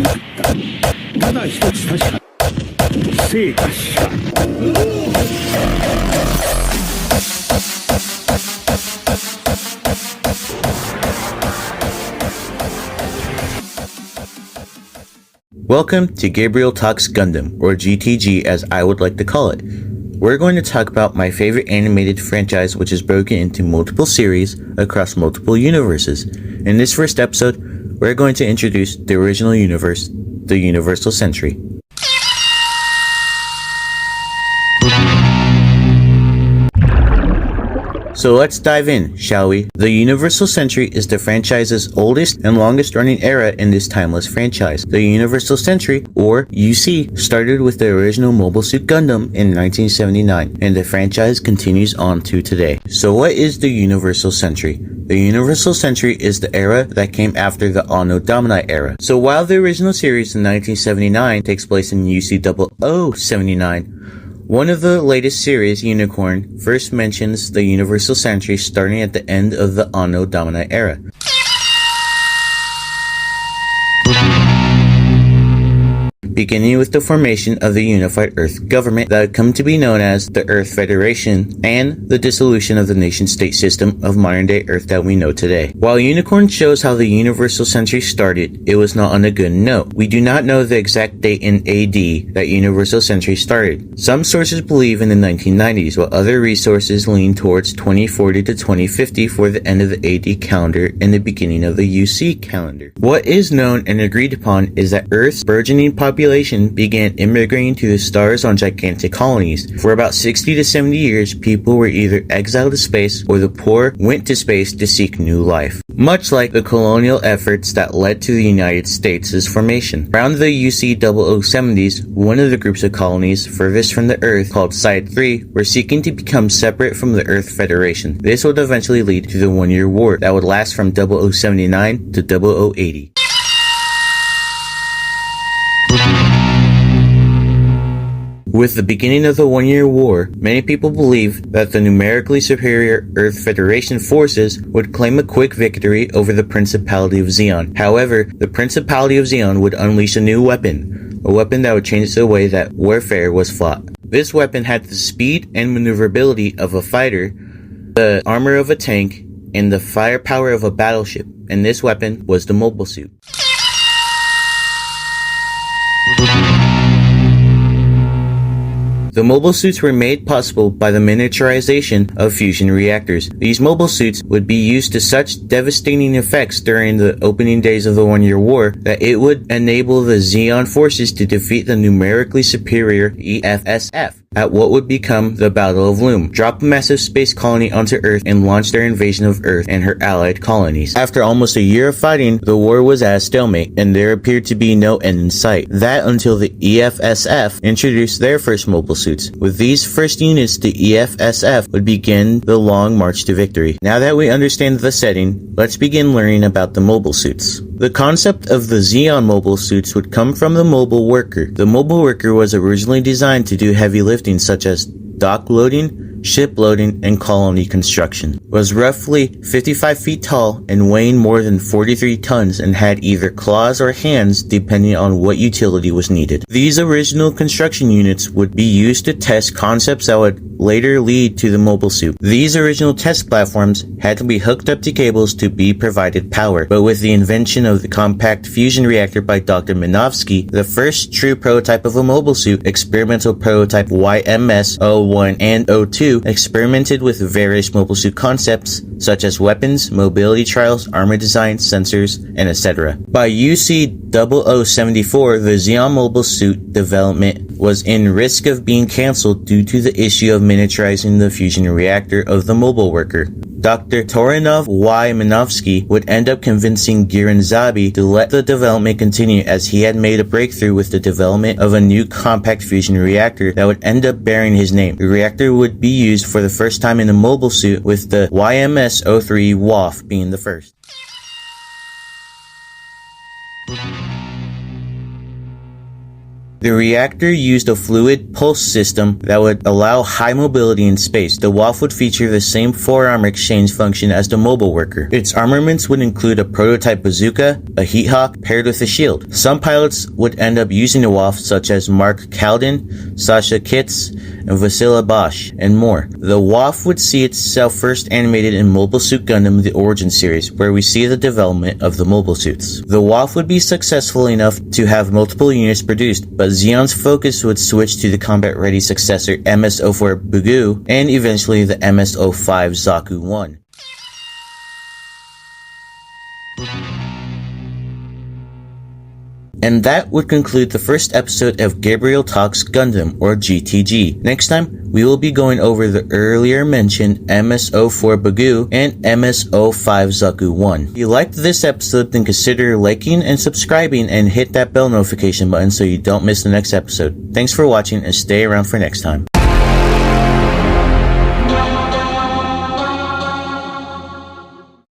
なかった。ただ一つ確かに成果しか。Welcome to Gabriel Talks Gundam, or GTG as I would like to call it. We're going to talk about my favorite animated franchise, which is broken into multiple series across multiple universes. In this first episode, we're going to introduce the original universe, the Universal Century. So let's dive in, shall we? The Universal Century is the franchise's oldest and longest running era in this timeless franchise. The Universal Century, or UC, started with the original Mobile Suit Gundam in 1979, and the franchise continues on to today. So what is the Universal Century? The Universal Century is the era that came after the Anno Domini era. So while the original series in 1979 takes place in UC 0079, one of the latest series, Unicorn, first mentions the Universal Century starting at the end of the Anno Domini era. Beginning with the formation of the unified Earth government that would come to be known as the Earth Federation, and the dissolution of the nation-state system of modern-day Earth that we know today. While Unicorn shows how the Universal Century started, it was not on a good note. We do not know the exact date in AD that Universal Century started. Some sources believe in the 1990s, while other resources lean towards 2040 to 2050 for the end of the AD calendar and the beginning of the UC calendar. What is known and agreed upon is that Earth's burgeoning population began immigrating to the stars on gigantic colonies. For about 60 to 70 years, people were either exiled to space or the poor went to space to seek new life. Much like the colonial efforts that led to the United States' formation. Around the UC 0070s, one of the groups of colonies furthest from the Earth, called Side 3, were seeking to become separate from the Earth Federation. This would eventually lead to the One-Year War that would last from 0079 to 0080. With the beginning of the One-Year War, many people believed that the numerically superior Earth Federation forces would claim a quick victory over the Principality of Zeon. However, the Principality of Zeon would unleash a new weapon, a weapon that would change the way that warfare was fought. This weapon had the speed and maneuverability of a fighter, the armor of a tank, and the firepower of a battleship, and this weapon was the Mobile Suit. The mobile suits were made possible by the miniaturization of fusion reactors. These mobile suits would be used to such devastating effects during the opening days of the One-Year War that it would enable the Zeon forces to defeat the numerically superior EFSF at what would become the Battle of Loom, drop a massive space colony onto Earth, and launch their invasion of Earth and her allied colonies. After almost a year of fighting, the war was at a stalemate, and there appeared to be no end in sight. That until the EFSF introduced their first mobile suits. With these first units, the EFSF would begin the long march to victory. Now that we understand the setting, let's begin learning about the mobile suits. The concept of the Zeon mobile suits would come from the mobile worker. The mobile worker was originally designed to do heavy lifting such as dock loading, ship loading, and colony construction. Was roughly 55 feet tall and weighing more than 43 tons and had either claws or hands depending on what utility was needed. These original construction units would be used to test concepts that would later lead to the mobile suit. These original test platforms had to be hooked up to cables to be provided power, but with the invention of the compact fusion reactor by Dr. Minovsky, the first true prototype of a mobile suit, experimental prototype YMS-01 and 02, experimented with various mobile suit concepts such as weapons, mobility trials, armor design, sensors, and etc. By UC 0074, the Zeon mobile suit development was in risk of being cancelled due to the issue of miniaturizing the fusion reactor of the mobile worker. Dr. Torinov Y. Minovsky would end up convincing Giran Zabi to let the development continue, as he had made a breakthrough with the development of a new compact fusion reactor that would end up bearing his name. The reactor would be used for the first time in a mobile suit, with the YMS-03 WAFF being the first. The reactor used a fluid pulse system that would allow high mobility in space. The WAFF would feature the same forearm exchange function as the mobile worker. Its armaments would include a prototype bazooka, a heat hawk paired with a shield. Some pilots would end up using the WAFF, such as Mark Kalden, Sasha Kitz, and Vasila Bosch, and more. The WAFF would see itself first animated in Mobile Suit Gundam The Origin series, where we see the development of the mobile suits. The WAFF would be successful enough to have multiple units produced, but Zeon's focus would switch to the combat-ready successor MS-04 Bugu, and eventually the MS-05 Zaku 1. And that would conclude the first episode of Gabriel Talks Gundam, or GTG. Next time, we will be going over the earlier mentioned MS-04 Bugu and MS-05 Zaku 1. If you liked this episode, then consider liking and subscribing and hit that bell notification button so you don't miss the next episode. Thanks for watching and stay around for next time.